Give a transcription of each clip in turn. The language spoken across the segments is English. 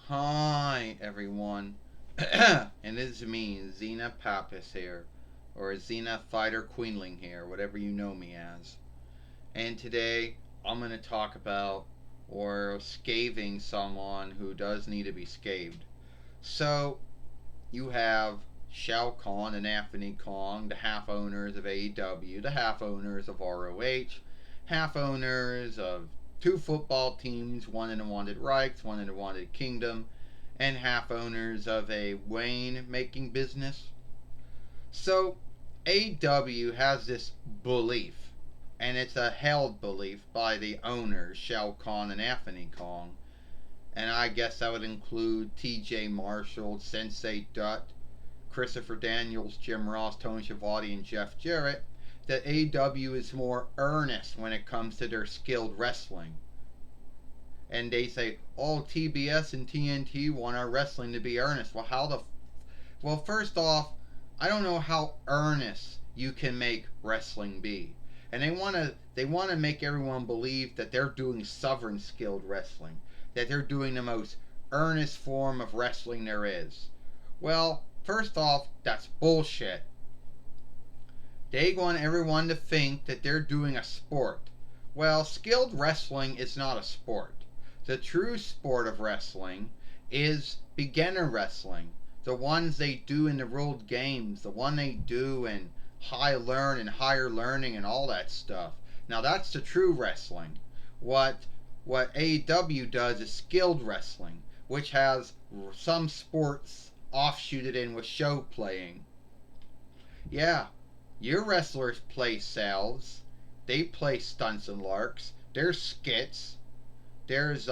Hi everyone, and it is me, Xena Pappas here, or Xena Fighter Queenling here, whatever you know me as. And today I'm going to talk about or scathing someone who does need to be scathed. So you have Shao Kahn and Anthony Kong, the half owners of AEW, the half owners of ROH, half owners of two football teams, one in the Wanted Reichs, one in the Wanted Kingdom, and half owners of a Wayne making business. So AEW has this belief, and it's a held belief by the owners, Shao Kahn and Anthony Kong, and I guess that would include TJ Marshall, Sensei Dutt, Christopher Daniels, Jim Ross, Tony Schiavone, and Jeff Jarrett, that AEW is more earnest when it comes to their skilled wrestling. And they say, "Oh, TBS and TNT want our wrestling to be earnest." Well, first off, I don't know how earnest you can make wrestling be. And they want to make everyone believe that they're doing Southern skilled wrestling, that they're doing the most earnest form of wrestling there is. Well, first off, that's bullshit. They want everyone to think that they're doing a sport. Well, skilled wrestling is not a sport. The true sport of wrestling is beginner wrestling. The ones they do in the World Games, the one they do in High Learn and Higher Learning and all that stuff. Now that's the true wrestling. What AEW does is skilled wrestling, which has some sports offshooted in with show playing. Yeah, your wrestlers play salves. They play stunts and larks. There's skits. There's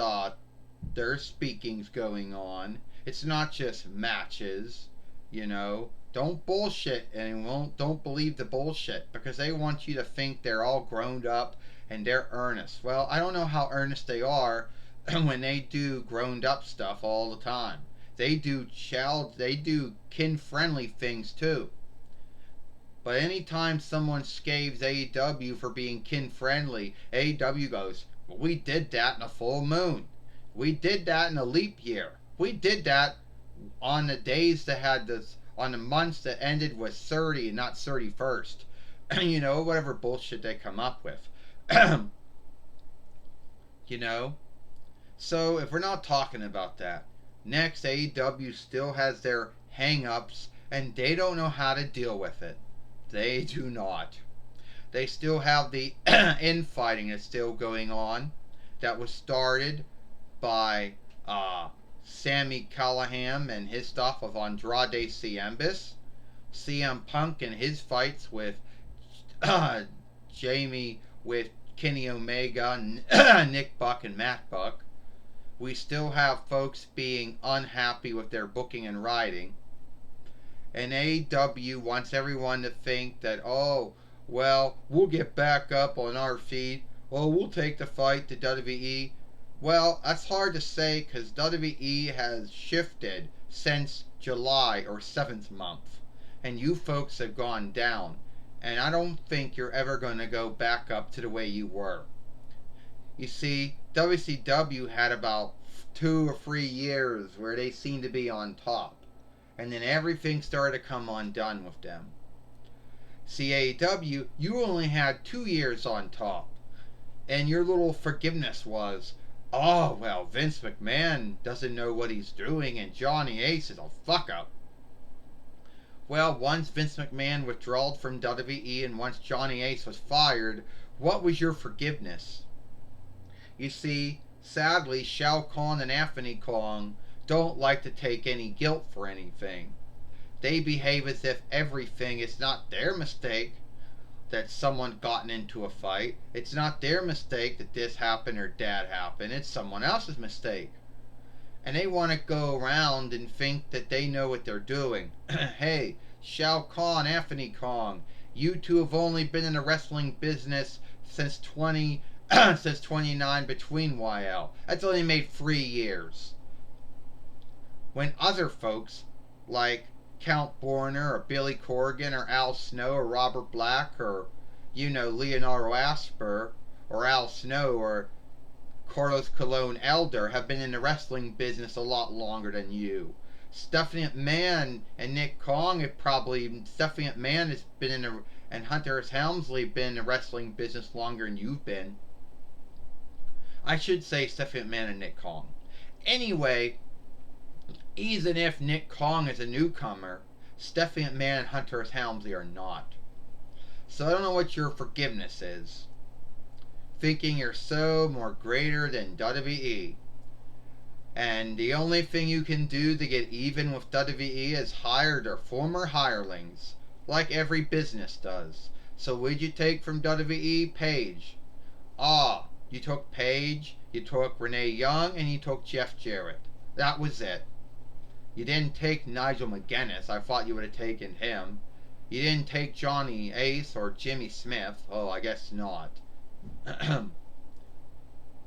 there's speakings going on. It's not just matches, you know. Don't bullshit and don't believe the bullshit because they want you to think they're all grown up and they're earnest. Well, I don't know how earnest they are when they do grown up stuff all the time. They do kin friendly things too. But anytime someone scaves AEW for being kin friendly, AEW goes, "Well, we did that in a full moon. We did that in a leap year. We did that on the days that had this, on the months that ended with 30 and not 31st." You know, whatever bullshit they come up with. You know? So if we're not talking about that, next AEW still has their hang ups and they don't know how to deal with it. They do not. They still have the infighting that's still going on that was started by Sammy Callahan and his stuff of Andrade Ciambis, CM Punk and his fights with Jamie, with Kenny Omega, Nick Buck, and Matt Buck. We still have folks being unhappy with their booking and writing. And AEW wants everyone to think that, oh, well, we'll get back up on our feet. Well, we'll take the fight to WWE. Well, that's hard to say because WWE has shifted since July or 7th month. And you folks have gone down. And I don't think you're ever going to go back up to the way you were. You see, WCW had about 2 or 3 years where they seemed to be on top. And then everything started to come undone with them. CAW, you only had 2 years on top. And your little forgiveness was, oh, well, Vince McMahon doesn't know what he's doing and Johnny Ace is a fuck up. Well, once Vince McMahon withdrew from WWE and once Johnny Ace was fired, what was your forgiveness? You see, sadly, Shao Kahn and Anthony Kong don't like to take any guilt for anything. They behave as if everything is not their mistake that someone gotten into a fight. It's not their mistake that this happened or that happened. It's someone else's mistake. And they want to go around and think that they know what they're doing. Hey, Shao Kahn, Anthony Kong, you two have only been in the wrestling business since 29 between YL. That's only made 3 years. When other folks like Count Borner or Billy Corgan or Al Snow or Robert Black or, Leonardo Asper or Al Snow or Carlos Colon Elder have been in the wrestling business a lot longer than you. Stephanie McMahon and Nick Kong have probably... Stephanie McMahon has been in the... And Hunter S. Helmsley have been in the wrestling business longer than you've been. I should say Stephanie McMahon and Nick Kong. Anyway, even if Nick Kong is a newcomer, Stephanie McMahon and Hunter S. Helmsley are not. So I don't know what your forgiveness is. Thinking you're so more greater than WWE. And the only thing you can do to get even with WWE is hire their former hirelings, like every business does. So what'd you take from WWE? Paige. You took Paige, you took Renee Young, and you took Jeff Jarrett. That was it. You didn't take Nigel McGuinness. I thought you would have taken him. You didn't take Johnny Ace or Jimmy Smith. Oh, I guess not.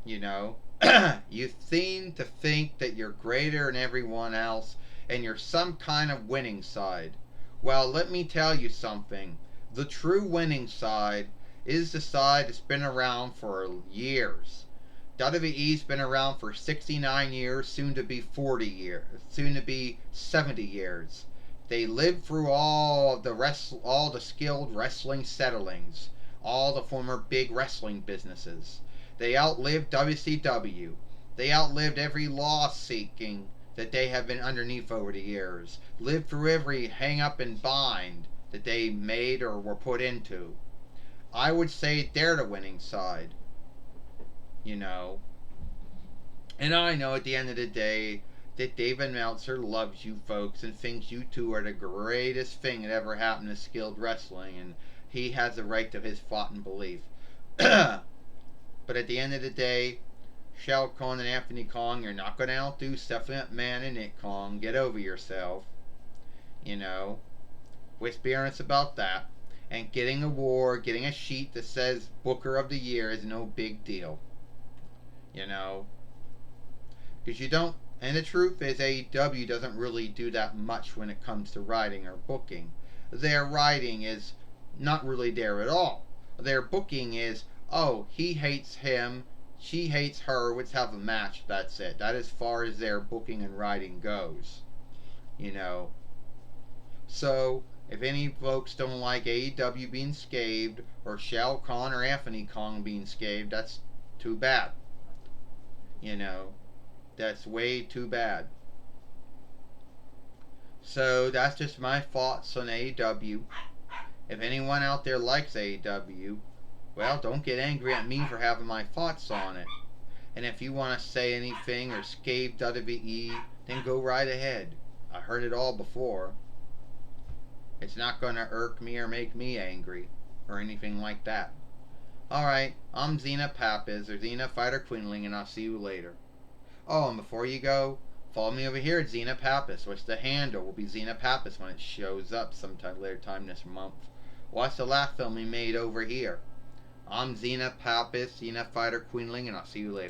You know, you seem to think that you're greater than everyone else and you're some kind of winning side. Well, let me tell you something. The true winning side is the side that's been around for years. WWE's been around for 69 years, soon to be 40 years, soon to be 70 years. They lived through all the skilled wrestling settlings, all the former big wrestling businesses. They outlived WCW. They outlived every law-seeking that they have been underneath over the years. Lived through every hang-up and bind that they made or were put into. I would say they're the winning side. You know. And I know at the end of the day that David Meltzer loves you folks and thinks you two are the greatest thing that ever happened to skilled wrestling, and he has the right to his thought and belief. But at the end of the day, Shao Kahn and Anthony Kong, you're not going to outdo Stephanie McMahon and Nick Kong. Get over yourself. You know. Experience about that. And getting a award, getting a sheet that says Booker of the Year is no big deal. You know. Because you don't... And the truth is, AEW doesn't really do that much when it comes to writing or booking. Their writing is not really there at all. Their booking is, oh, he hates him, she hates her, let's have a match, that's it. That as far as their booking and writing goes. You know. So, if any folks don't like AEW being scathed, or Shao Kahn or Anthony Kong being scathed, that's too bad. You know. That's way too bad. So that's just my thoughts on AEW. If anyone out there likes AEW, well, don't get angry at me for having my thoughts on it. And if you want to say anything or scape WWE, then go right ahead. I heard it all before. It's not going to irk me or make me angry or anything like that. Alright, I'm Xena Pappas, or Xena Fighter Queenling, and I'll see you later. Oh, and before you go, follow me over here at Xena Pappas, which the handle will be Xena Pappas when it shows up sometime later time this month. Watch the last film we made over here. I'm Xena Pappas, Xena Fighter Queenling, and I'll see you later.